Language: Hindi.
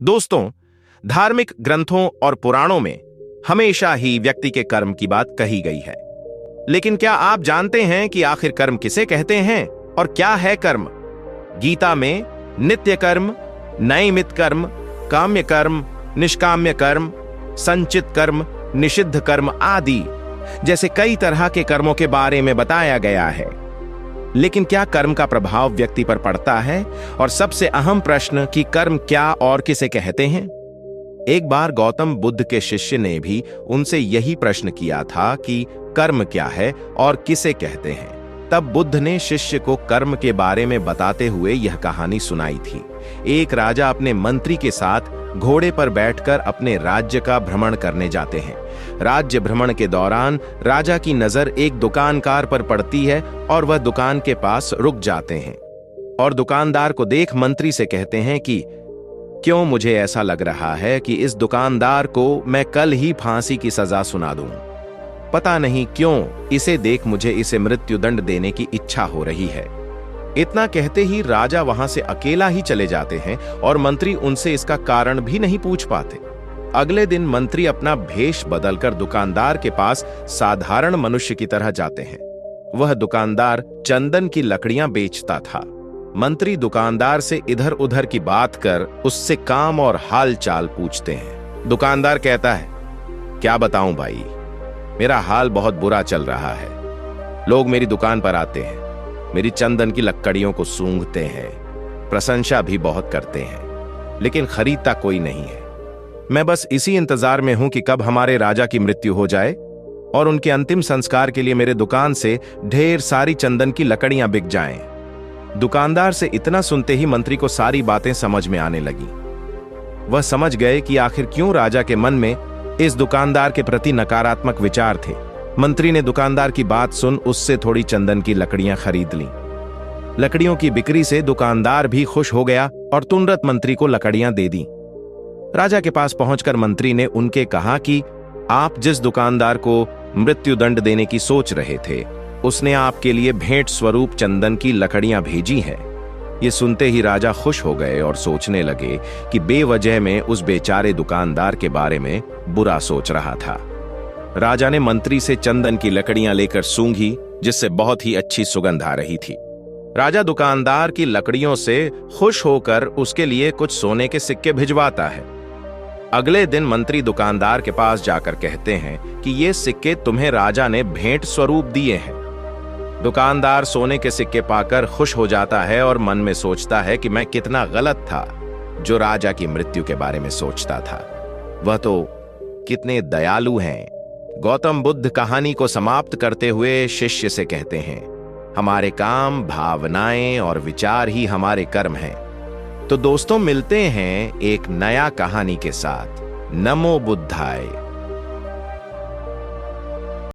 दोस्तों, धार्मिक ग्रंथों और पुराणों में हमेशा ही व्यक्ति के कर्म की बात कही गई है। लेकिन क्या आप जानते हैं कि आखिर कर्म किसे कहते हैं और क्या है कर्म? गीता में नित्य कर्म, नैमित्त कर्म, काम्य कर्म, निष्काम्य कर्म, संचित कर्म, निषिद्ध कर्म आदि जैसे कई तरह के कर्मों के बारे में बताया गया है। लेकिन क्या कर्म का प्रभाव व्यक्ति पर पड़ता है? और सबसे अहम प्रश्न कि कर्म क्या और किसे कहते हैं? एक बार गौतम बुद्ध के शिष्य ने भी उनसे यही प्रश्न किया था कि कर्म क्या है और किसे कहते हैं। तब बुद्ध ने शिष्य को कर्म के बारे में बताते हुए यह कहानी सुनाई थी। एक राजा अपने मंत्री के साथ घोड़े पर बैठकर अपने राज्य का भ्रमण करने जाते हैं। राज्य भ्रमण के दौरान राजा की नजर एक दुकानदार पर पड़ती है और वह दुकान के पास रुक जाते हैं और दुकानदार को देख मंत्री से कहते हैं कि क्यों मुझे ऐसा लग रहा है कि इस दुकानदार को मैं कल ही फांसी की सजा सुना दूं। पता नहीं क्यों इसे देख मुझे इसे मृत्युदंड देने की इच्छा हो रही है। इतना कहते ही राजा वहां से अकेला ही चले जाते हैं और मंत्री उनसे इसका कारण भी नहीं पूछ पाते। अगले दिन मंत्री अपना भेष बदलकर दुकानदार के पास साधारण मनुष्य की तरह जाते हैं। वह दुकानदार चंदन की लकड़ियां बेचता था। मंत्री दुकानदार से इधर उधर की बात कर उससे काम और हाल चाल पूछते हैं। दुकानदार कहता है, क्या बताऊं भाई, मेरा हाल बहुत बुरा चल रहा है। लोग मेरी दुकान पर आते हैं, मेरी चंदन की लकड़ियों को सूंघते हैं, प्रशंसा भी बहुत करते हैं, लेकिन खरीदता कोई नहीं है। मैं बस इसी इंतजार में हूं कि कब हमारे राजा की मृत्यु हो जाए और उनके अंतिम संस्कार के लिए मेरे दुकान से ढेर सारी चंदन की लकड़ियां बिक जाएं। दुकानदार से इतना सुनते ही मंत्री को सारी बातें समझ में आने लगी। वह समझ गए कि आखिर क्यों राजा के मन में इस दुकानदार के प्रति नकारात्मक विचार थे। मंत्री ने दुकानदार की बात सुन उससे थोड़ी चंदन की लकड़ियां खरीद लीं। लकड़ियों की बिक्री से दुकानदार भी खुश हो गया और तुरंत मंत्री को लकड़ियां दे दी। राजा के पास पहुंचकर मंत्री ने उनके कहा कि आप जिस दुकानदार को मृत्युदंड देने की सोच रहे थे, उसने आपके लिए भेंट स्वरूप चंदन की लकड़ियां भेजी हैं। ये सुनते ही राजा खुश हो गए और सोचने लगे कि बेवजह में उस बेचारे दुकानदार के बारे में बुरा सोच रहा था। राजा ने मंत्री से चंदन की लकड़ियां लेकर सूंघी, जिससे बहुत ही अच्छी सुगंध आ रही थी। राजा दुकानदार की लकड़ियों से खुश होकर उसके लिए कुछ सोने के सिक्के भिजवाता है। अगले दिन मंत्री दुकानदार के पास जाकर कहते हैं कि ये सिक्के तुम्हें राजा ने भेंट स्वरूप दिए हैं। दुकानदार सोने के सिक्के पाकर खुश हो जाता है और मन में सोचता है कि मैं कितना गलत था जो राजा की मृत्यु के बारे में सोचता था। वह तो कितने दयालु हैं। गौतम बुद्ध कहानी को समाप्त करते हुए शिष्य से कहते हैं, हमारे काम, भावनाएं और विचार ही हमारे कर्म हैं। तो दोस्तों, मिलते हैं एक नया कहानी के साथ। नमो बुद्धाय।